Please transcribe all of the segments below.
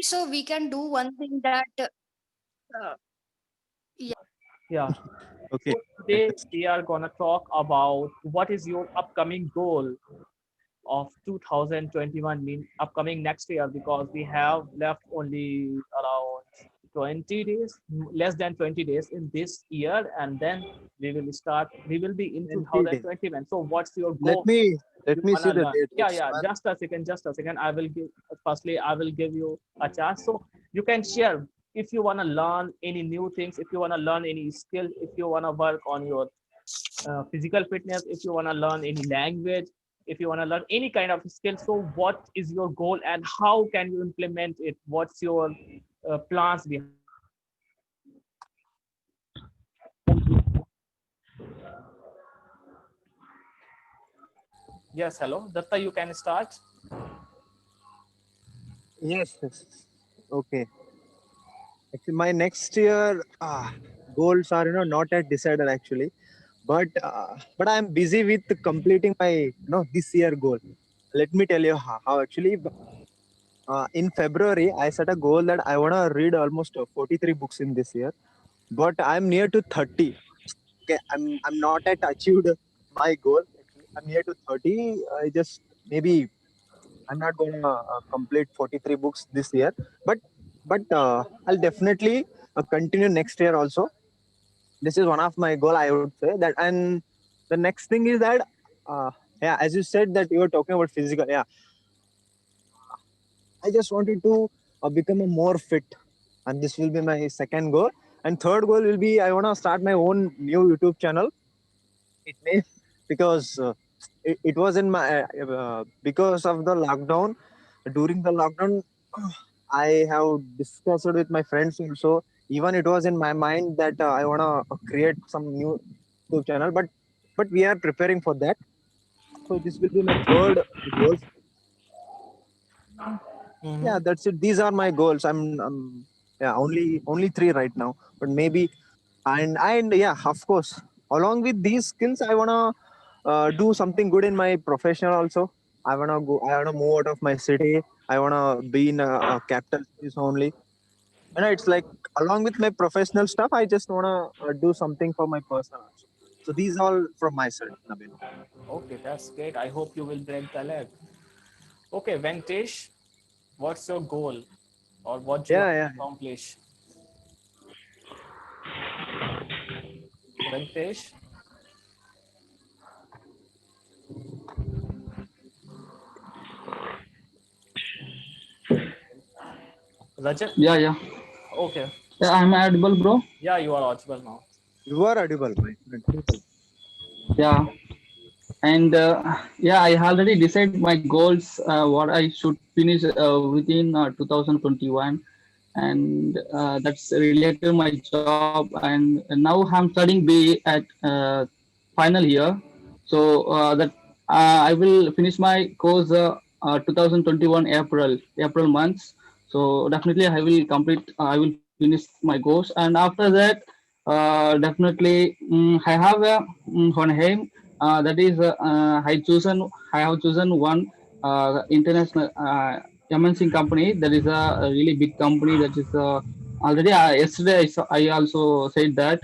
so we can do one thing that yeah. Yeah. Okay. So today we are gonna talk about what is your upcoming goal of 2021, mean upcoming next year, because we have left only around 20 days, less than 20 days in this year, and then we will be in 20 days. 2021. So what's your Let goal me you let me see wanna the learn? date. Yeah, It's yeah, one. just a second. I will give, firstly, I will give you a chance. So you can share if you wanna learn any new things, if you wanna learn any skill, if you wanna work on your physical fitness, if you want to learn any language, if you want to learn any kind of skill. So what is your goal and how can you implement it? What's your plans behind it? Yes, hello Datta, you can start. Yes, yes. Okay. Actually, my next year goals are not yet decided actually, but I am busy with completing my this year goal. Let me tell you how actually. In February, I set a goal that I want to read almost 43 books in this year, but I'm near to 30. Okay, I'm not yet achieved my goal. Actually, I'm near to 30. I just maybe I'm not going to complete 43 books this year, but I'll definitely continue next year also. This is one of my goal, I would say that. And the next thing is that uh, yeah, as you said that you were talking about physical. Yeah, I just wanted to become a more fit, and this will be my second goal. And third goal will be I want to start my own new YouTube channel. It may because it was in my because of the lockdown. During the lockdown, I have discussed with my friends also. Even it was in my mind that I want to create some new YouTube channel, but we are preparing for that. So this will be my third goal. Yeah, Mhm. that's it. These are my goals. I'm yeah, only three right now, but maybe. And yeah, of course, along with these skills I want to do something good in my professional also. I want to move out of my city. I want to be in a capital cities only. It's like along with my professional stuff, I just want to do something for my personal also. So these all from my side, Nabil. Okay, that's great. I hope you will break the leg. Okay, Venkatesh, what's your goal or what you want Yeah, to yeah, accomplish? Venkatesh, Rajat. Yeah, yeah. Okay, Yeah, I'm audible, bro. yeah, you are audible now. you are audible, my friend. Yeah, and yeah, I already decided my goals. What I should finish within 2021, and that's related to my job. And now I'm studying BA at final year, so that I will finish my course 2021 April months. So definitely I will complete. I will finish my course, and after that, definitely I have a one aim. That is I have chosen one international MNC company. That is a really big company. That is already yesterday I also said that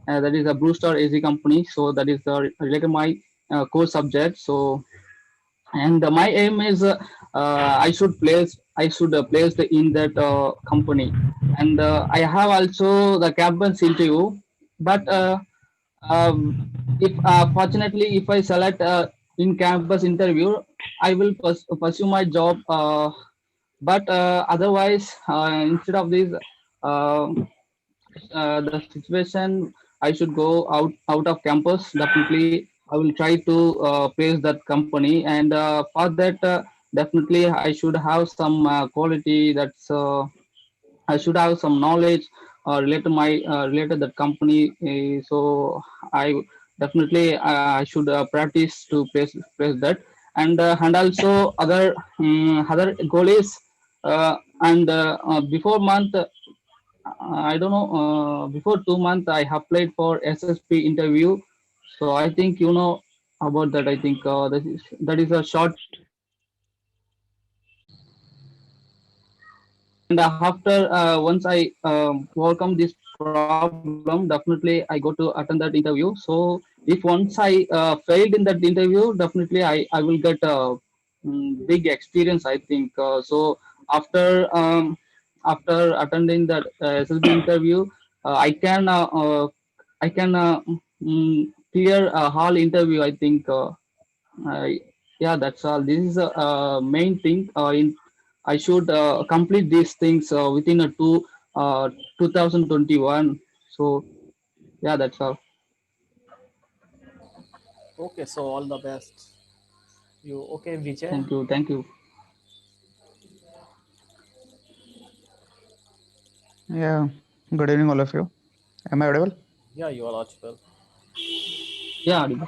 that is a Blue Star AC company. So that is related my core subject. So and my aim is I should place in that company, and I have also the campus interview, but um, if fortunately if I select in campus interview, I will pursue my job. But otherwise, instead of this, uh, the situation I should go out of campus. Definitely, I will try to place that company, and for that, definitely I should have some quality. I should have some knowledge related that company. So I definitely I should practice to place that, and also other goal is and before month I don't know. Before 2 months, I applied for SSP interview. So I think you know about that. I think that is a short. after once I overcome this problem, definitely I go to attend that interview. So if once I failed in that interview, definitely I will get a big experience, I think. So after after attending that SSB interview, I can clear a hall interview, I think. Yeah, that's all. This is a main thing. I should complete these things within a 2021. So yeah, that's all. Okay, so all the best. You okay, Vijay? Thank you. Thank you. Yeah, good evening, all of you. Am I audible? Yeah, you are audible. Yeah, audible.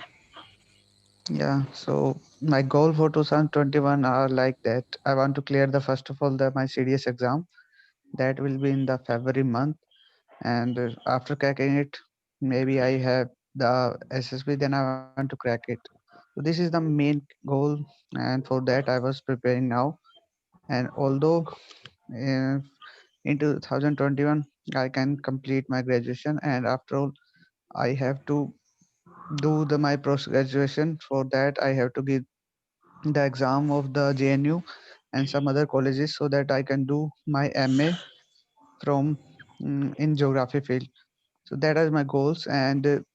Yeah, so my goal for 2021 are like that. I want to clear the first of all my CDS exam. That will be in the February month, and after cracking it, maybe I have the SSB. Then I want to crack it. So this is the main goal, and for that I was preparing now. And although uh, in 2021 I can complete my graduation, and after all I have to do my post graduation. For that I have to give the exam of the JNU and some other colleges so that I can do my MA from in geography field. So that are my goals. And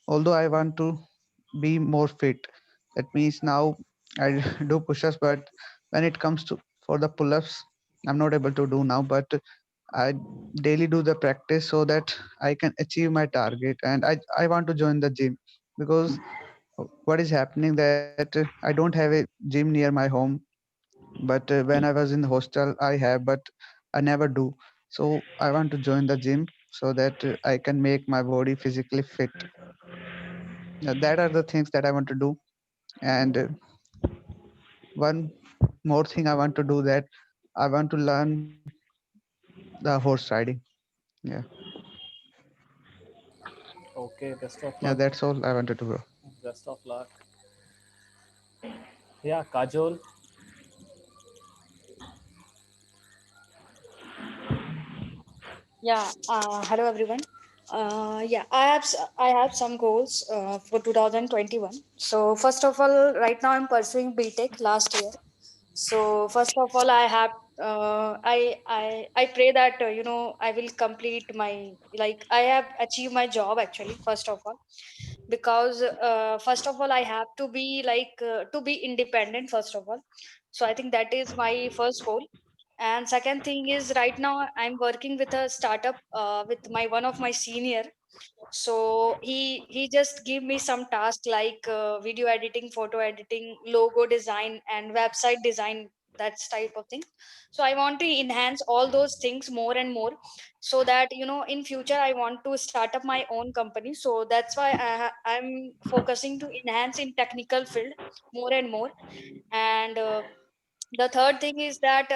although I want to be more fit, that means now I do push-ups, but when it comes to for the pull-ups, I'm not able to do now. But I daily do the practice so that I can achieve my target. And I want to join the gym because what is happening that I don't have a gym near my home, but when I was in the hostel I have, but I never do. So I want to join the gym so that I can make my body physically fit. That are the things that I want to do. And one more thing I want to do, that I want to learn the horse riding. Yeah, Okay, best of yeah, luck. that's all I wanted to go. Best of luck. Yeah, Kajol. Yeah, hello everyone. Yeah, I have some goals for 2021. So first of all, right now I'm pursuing BTech last year. So first of all, I pray that I will complete my, like, I have achieved my job actually. First of all, because first of all I have to be to be independent first of all. So I think that is my first goal. And second thing is, right now I'm working with a startup with my one of my senior. So he just give me some task like video editing, photo editing, logo design, and website design, that's type of thing. So I want to enhance all those things more and more, so that in future I want to start up my own company. So that's why I'm focusing to enhance in technical field more and more. And the third thing is that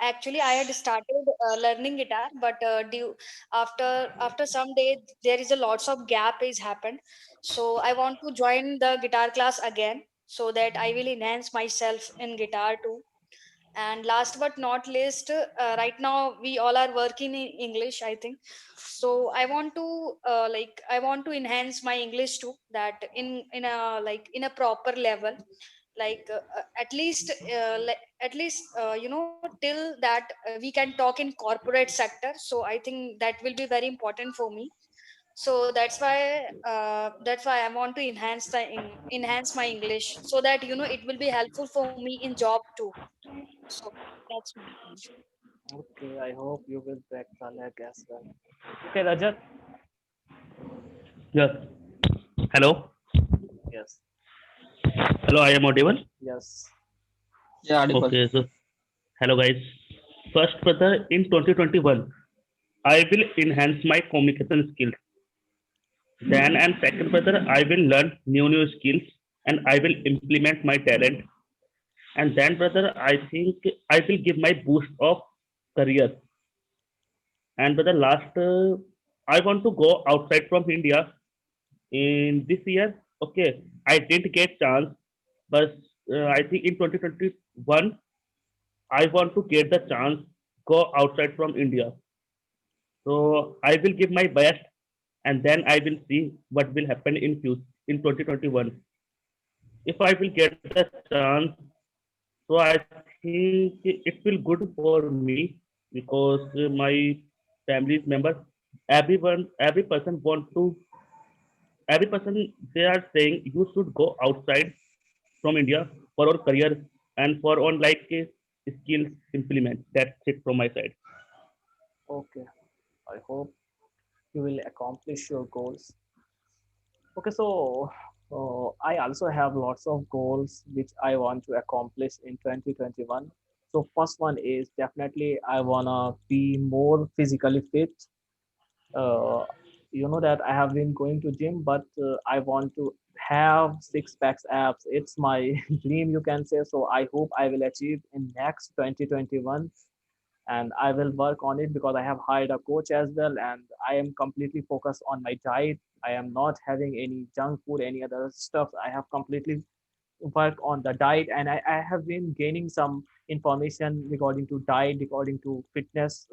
actually I had started learning guitar, but due after some day there is a lots of gap is happened. So I want to join the guitar class again, so that I will enhance myself in guitar too. And last but not least, right now we all are working in English, I think. So I want to I want to enhance my English too, that in a in a proper level, at least till that we can talk in corporate sector. So I think that will be very important for me. So that's why I want to enhance my English, so that it will be helpful for me in job too. So that's my point. Okay, I hope you will crack the leg as well. Okay, Rajat. Yes. Hello. Yes. Hello. I am audible. Yes. Yeah, audible. Okay. So, hello, guys. First, brother, in 2021, I will enhance my communication skills. Then, and second, brother, I will learn new skills and I will implement my talent. And then, brother, I think I will give my boost of career. And brother, last, I want to go outside from India in this year. Okay, I didn't get chance, but I think in 2021 I want to get the chance. go outside from India. So I will give my best, and then I will see what will happen in 2021. If I will get the chance, so I think it will good for me because my family's member, every person want to, every person they are saying you should go outside from India for our career and for on like skills implement. That's it from my side. Okay, I hope you will accomplish your goals. Okay, so I also have lots of goals which I want to accomplish in 2021. So first one is definitely I wanna be more physically fit. Uh, you know that I have been going to gym, but I want to have six packs abs. It's my dream, you can say. So I hope I will achieve in next 2021, and I will work on it because I have hired a coach as well, and I am completely focused on my diet. I am not having any junk food, any other stuff. I have completely work on the diet, and I have been gaining some information regarding to diet, regarding to fitness,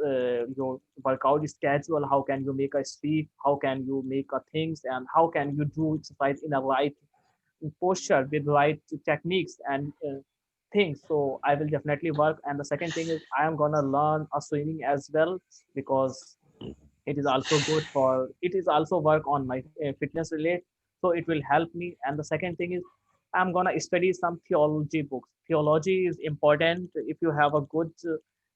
your workout schedule, how can you make a sleep, how can you make a things, and how can you do exercise in a right posture with right techniques and things. So I will definitely work. And the second thing is I am gonna learn a swimming as well, because it is also good for, it is also work on my fitness relate, so it will help me. And the second thing is I'm gonna study some theology books. Theology is important. If you have a good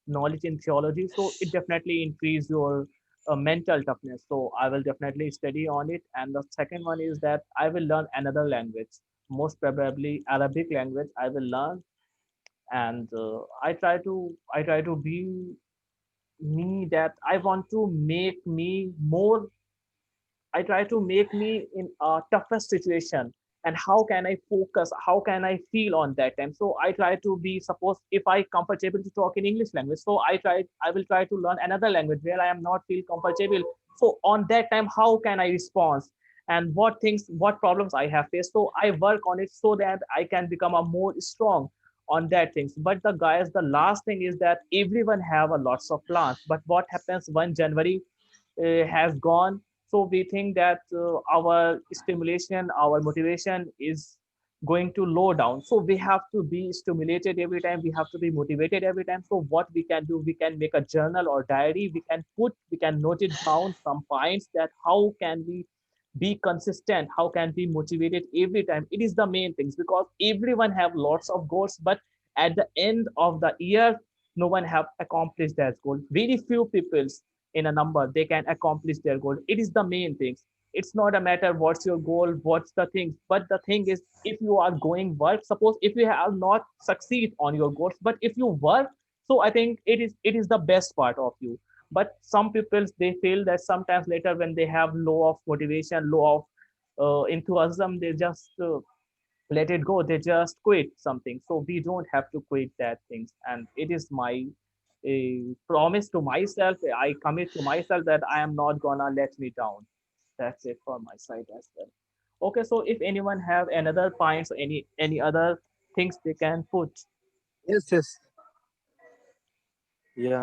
knowledge in theology, so it definitely increase your mental toughness. So I will definitely study on it. And the second one is that I will learn another language, most probably Arabic language I will learn. And I try to be me, that I want to make me more, I try to make me in a toughest situation. And how can I focus? How can I feel on that time? So I try to be, suppose if I comfortable to talk in English language, so I will try to learn another language where I am not feel comfortable. So on that time, how can I respond? And what things, what problems I have faced. So I work on it so that I can become a more strong on that things. But the guys, the last thing is that everyone have a lots of plans. But what happens when January has gone, so we think that our stimulation, our motivation is going to low down. So we have to be stimulated every time, we have to be motivated every time. So what we can do, we can make a journal or diary, we can note it down some points, that how can we be consistent, how can be motivated every time. It is the main things, because everyone have lots of goals, but at the end of the year no one have accomplished that goal. Very few people in a number they can accomplish their goal. It is the main things. It's not a matter what's your goal, what's the thing, but the thing is, if you are going work, suppose if you have not succeed on your goals, but if you work, so I think it is the best part of you. But some people they feel that sometimes later when they have low of motivation, low of enthusiasm, they just let it go, they just quit something. So we don't have to quit that things. And it is my a promise to myself, I commit to myself that I am not gonna let me down. That's it for my side as well. Okay, so if anyone have another points, any other things they can put. Yes, yes. Yeah.